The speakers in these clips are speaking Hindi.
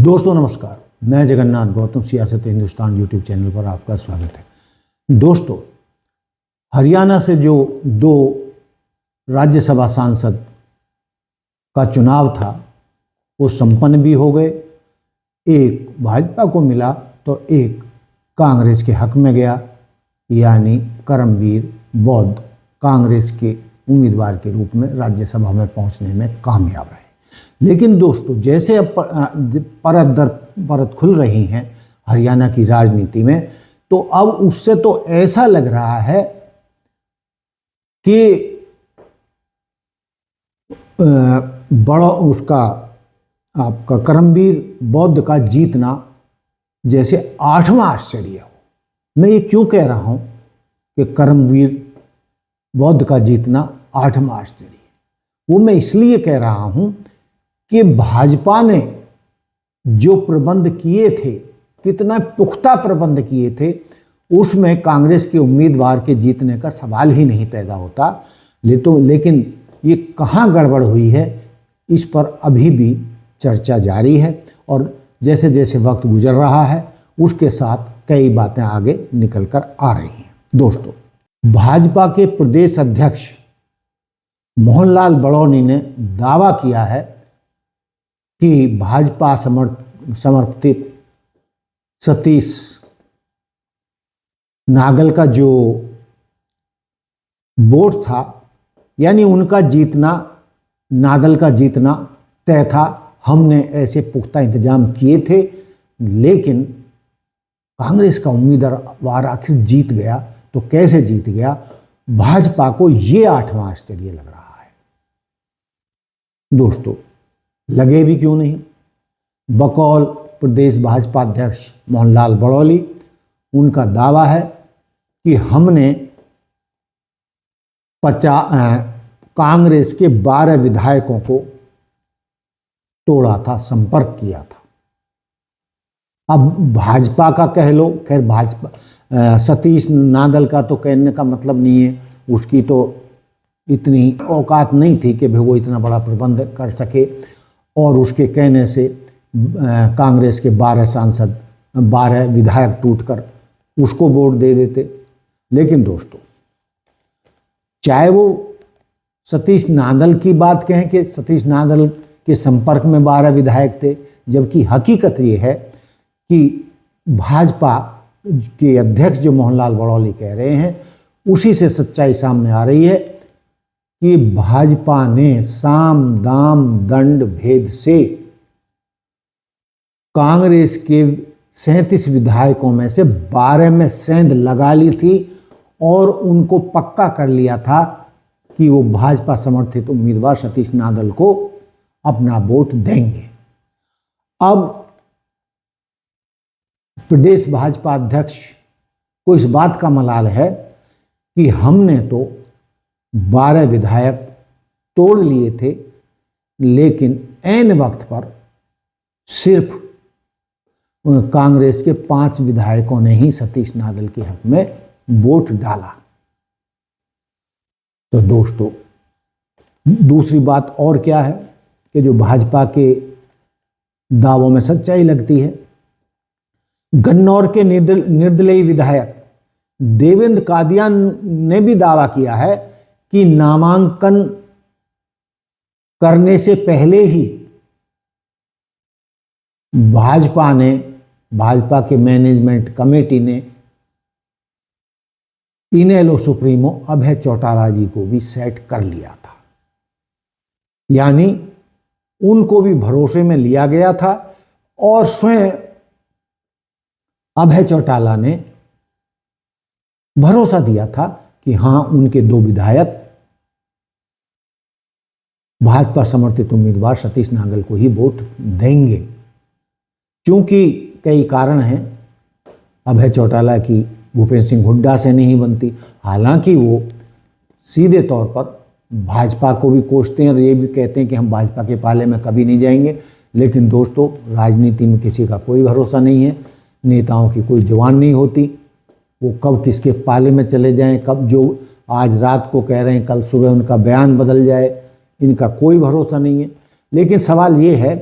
दोस्तों नमस्कार, मैं जगन्नाथ गौतम सियासत हिंदुस्तान यूट्यूब चैनल पर आपका स्वागत है। दोस्तों, हरियाणा से जो दो राज्यसभा सांसद का चुनाव था वो संपन्न भी हो गए। एक भाजपा को मिला तो एक कांग्रेस के हक में गया, यानी करमवीर बौद्ध कांग्रेस के उम्मीदवार के रूप में राज्यसभा में पहुंचने में कामयाब रहे। लेकिन दोस्तों, जैसे अब परत दर परत खुल रही हैं हरियाणा की राजनीति में, तो अब उससे तो ऐसा लग रहा है कि बड़ा उसका आपका करमवीर बौद्ध का जीतना जैसे 8वां आश्चर्य हो। मैं ये क्यों कह रहा हूं कि करमवीर बौद्ध का जीतना 8वां आश्चर्य है? वो मैं इसलिए कह रहा हूं कि भाजपा ने जो प्रबंध किए थे, कितना पुख्ता प्रबंध किए थे, उसमें कांग्रेस के उम्मीदवार के जीतने का सवाल ही नहीं पैदा होता। लेकिन ये कहाँ गड़बड़ हुई है, इस पर अभी भी चर्चा जारी है और जैसे जैसे वक्त गुजर रहा है उसके साथ कई बातें आगे निकल कर आ रही हैं। दोस्तों, भाजपा के प्रदेश अध्यक्ष मोहनलाल बड़ौनी ने दावा किया है कि भाजपा समर्थित सतीश नागल का जो वोट था, यानी उनका जीतना, नागल का जीतना तय था। हमने ऐसे पुख्ता इंतजाम किए थे, लेकिन कांग्रेस का उम्मीदवार आखिर जीत गया। तो कैसे जीत गया? भाजपा को ये 8वां आश्चर्य लग रहा है। दोस्तों, लगे भी क्यों नहीं, बकौल प्रदेश भाजपा अध्यक्ष मोहनलाल बड़ौली, उनका दावा है कि हमने कांग्रेस के 12 विधायकों को तोड़ा था, संपर्क किया था। अब भाजपा का कह लो, खैर भाजपा सतीश नागल का तो कहने का मतलब नहीं है, उसकी तो इतनी औकात नहीं थी कि वो इतना बड़ा प्रबंध कर सके और उसके कहने से कांग्रेस के 12 विधायक टूटकर उसको वोट दे देते। लेकिन दोस्तों, चाहे वो सतीश नागल की बात कहें कि सतीश नागल के संपर्क में 12 विधायक थे, जबकि हकीकत ये है कि भाजपा के अध्यक्ष जो मोहनलाल बड़ौली कह रहे हैं, उसी से सच्चाई सामने आ रही है कि भाजपा ने साम दाम दंड भेद से कांग्रेस के 37 विधायकों में से 12 में सेंध लगा ली थी और उनको पक्का कर लिया था कि वो भाजपा समर्थित उम्मीदवार सतीश नागल को अपना वोट देंगे। अब प्रदेश भाजपा अध्यक्ष को इस बात का मलाल है कि हमने तो 12 विधायक तोड़ लिए थे, लेकिन ऐन वक्त पर सिर्फ कांग्रेस के 5 विधायकों ने ही सतीश नागल के हक में वोट डाला। तो दोस्तों, दूसरी बात और क्या है कि जो भाजपा के दावों में सच्चाई लगती है। गन्नौर के निर्दलीय विधायक देवेंद्र कादियान ने भी दावा किया है कि नामांकन करने से पहले ही भाजपा के मैनेजमेंट कमेटी ने इनेलो सुप्रीमो अभय चौटाला जी को भी सेट कर लिया था, यानी उनको भी भरोसे में लिया गया था और स्वयं अभय चौटाला ने भरोसा दिया था कि हां, उनके 2 विधायक भाजपा समर्थित उम्मीदवार सतीश नागल को ही वोट देंगे। क्योंकि कई कारण हैं, अभय चौटाला की भूपेंद्र सिंह हुड्डा से नहीं बनती, हालांकि वो सीधे तौर पर भाजपा को भी कोसते हैं और ये भी कहते हैं कि हम भाजपा के पाले में कभी नहीं जाएंगे। लेकिन दोस्तों, राजनीति में किसी का कोई भरोसा नहीं है, नेताओं की कोई जुबान नहीं होती, वो कब किसके पाले में चले जाएं, कब जो आज रात को कह रहे हैं कल सुबह उनका बयान बदल जाए, इनका कोई भरोसा नहीं है। लेकिन सवाल ये है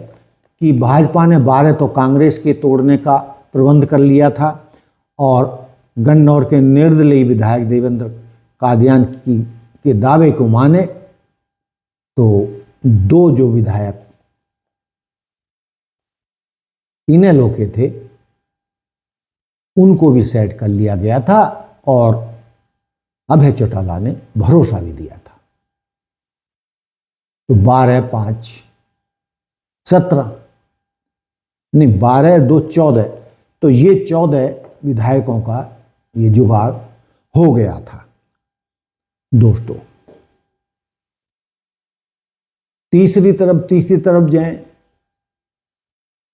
कि भाजपा ने 12 तो कांग्रेस के तोड़ने का प्रबंध कर लिया था और गन्नौर के निर्दलीय विधायक देवेंद्र कादियान के दावे को माने तो 2 जो विधायक इनेलो के थे उनको भी सेट कर लिया गया था और अभय चौटाला ने भरोसा भी दिया था। तो 12, 5, 17 नहीं 12, 2, 14 तो ये 14 विधायकों का ये जुगाड़ हो गया था। दोस्तों तीसरी तरफ जाएं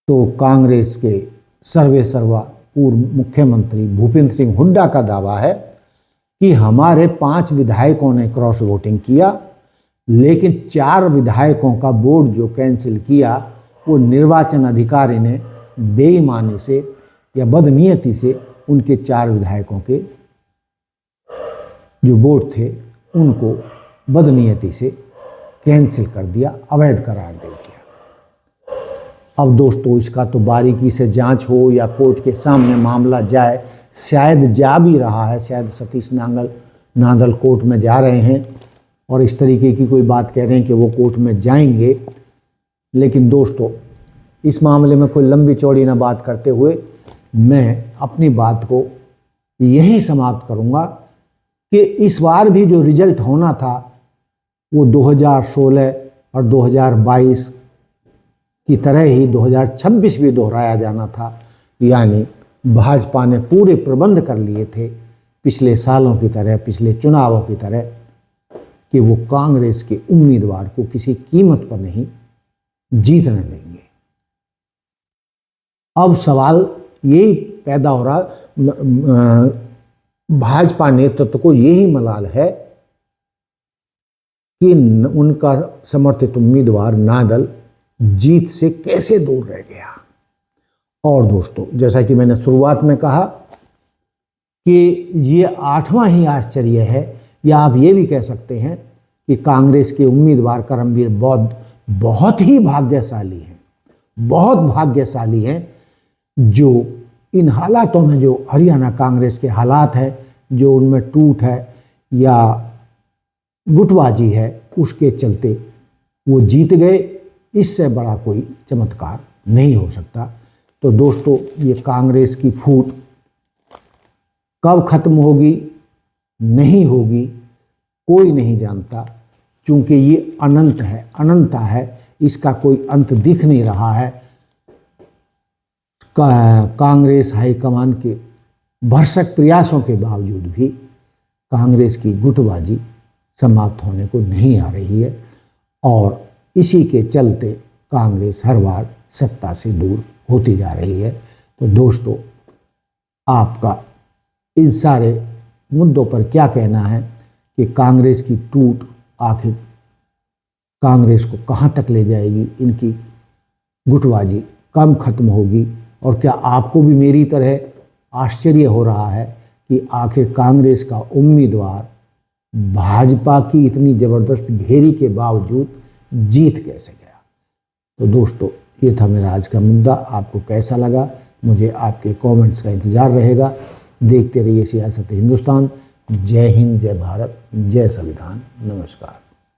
तो कांग्रेस के सर्वे सर्वा पूर्व मुख्यमंत्री भूपेंद्र सिंह हुड्डा का दावा है कि हमारे 5 विधायकों ने क्रॉस वोटिंग किया, लेकिन 4 विधायकों का बोर्ड जो कैंसिल किया वो निर्वाचन अधिकारी ने बेईमानी से या बदनीयती से उनके 4 विधायकों के जो बोर्ड थे उनको बदनीयती से कैंसिल कर दिया, अवैध करार दे दिया। अब दोस्तों इसका तो बारीकी से जांच हो या कोर्ट के सामने मामला जाए, शायद जा भी रहा है, शायद सतीश नांदल कोर्ट में जा रहे हैं और इस तरीके की कोई बात कह रहे हैं कि वो कोर्ट में जाएंगे। लेकिन दोस्तों इस मामले में कोई लंबी चौड़ी ना बात करते हुए मैं अपनी बात को यही समाप्त करूंगा कि इस बार भी जो रिजल्ट होना था वो 2016 और 2022 की तरह ही 2026 भी दोहराया जाना था। यानी भाजपा ने पूरे प्रबंध कर लिए थे पिछले सालों की तरह, पिछले चुनावों की तरह, कि वो कांग्रेस के उम्मीदवार को किसी कीमत पर नहीं जीतने देंगे। अब सवाल यही पैदा हो रहा, भाजपा नेतृत्व को यही मलाल है कि उनका समर्थित उम्मीदवार नादल जीत से कैसे दूर रह गया। और दोस्तों जैसा कि मैंने शुरुआत में कहा कि ये 8वां ही आश्चर्य है, या आप ये भी कह सकते हैं कि कांग्रेस के उम्मीदवार करमवीर बौद्ध बहुत ही भाग्यशाली हैं, बहुत भाग्यशाली हैं, जो इन हालातों में, जो हरियाणा कांग्रेस के हालात हैं, जो उनमें टूट है या गुटबाजी है, उसके चलते वो जीत गए। इससे बड़ा कोई चमत्कार नहीं हो सकता। तो दोस्तों ये कांग्रेस की फूट कब खत्म होगी, नहीं होगी, कोई नहीं जानता, क्योंकि ये अनंत है, अनंता है, इसका कोई अंत दिख नहीं रहा है। कांग्रेस हाईकमान के भरसक प्रयासों के बावजूद भी कांग्रेस की गुटबाजी समाप्त होने को नहीं आ रही है और इसी के चलते कांग्रेस हर बार सत्ता से दूर होती जा रही है। तो दोस्तों आपका इन सारे मुद्दों पर क्या कहना है कि कांग्रेस की टूट आखिर कांग्रेस को कहाँ तक ले जाएगी, इनकी गुटबाजी कब खत्म होगी, और क्या आपको भी मेरी तरह आश्चर्य हो रहा है कि आखिर कांग्रेस का उम्मीदवार भाजपा की इतनी ज़बरदस्त घेरी के बावजूद जीत कैसे गया। तो दोस्तों ये था मेरा आज का मुद्दा। आपको कैसा लगा, मुझे आपके कमेंट्स का इंतज़ार रहेगा। देखते रहिए सियासत हिंदुस्तान। जय हिंद, जय भारत, जय संविधान। नमस्कार।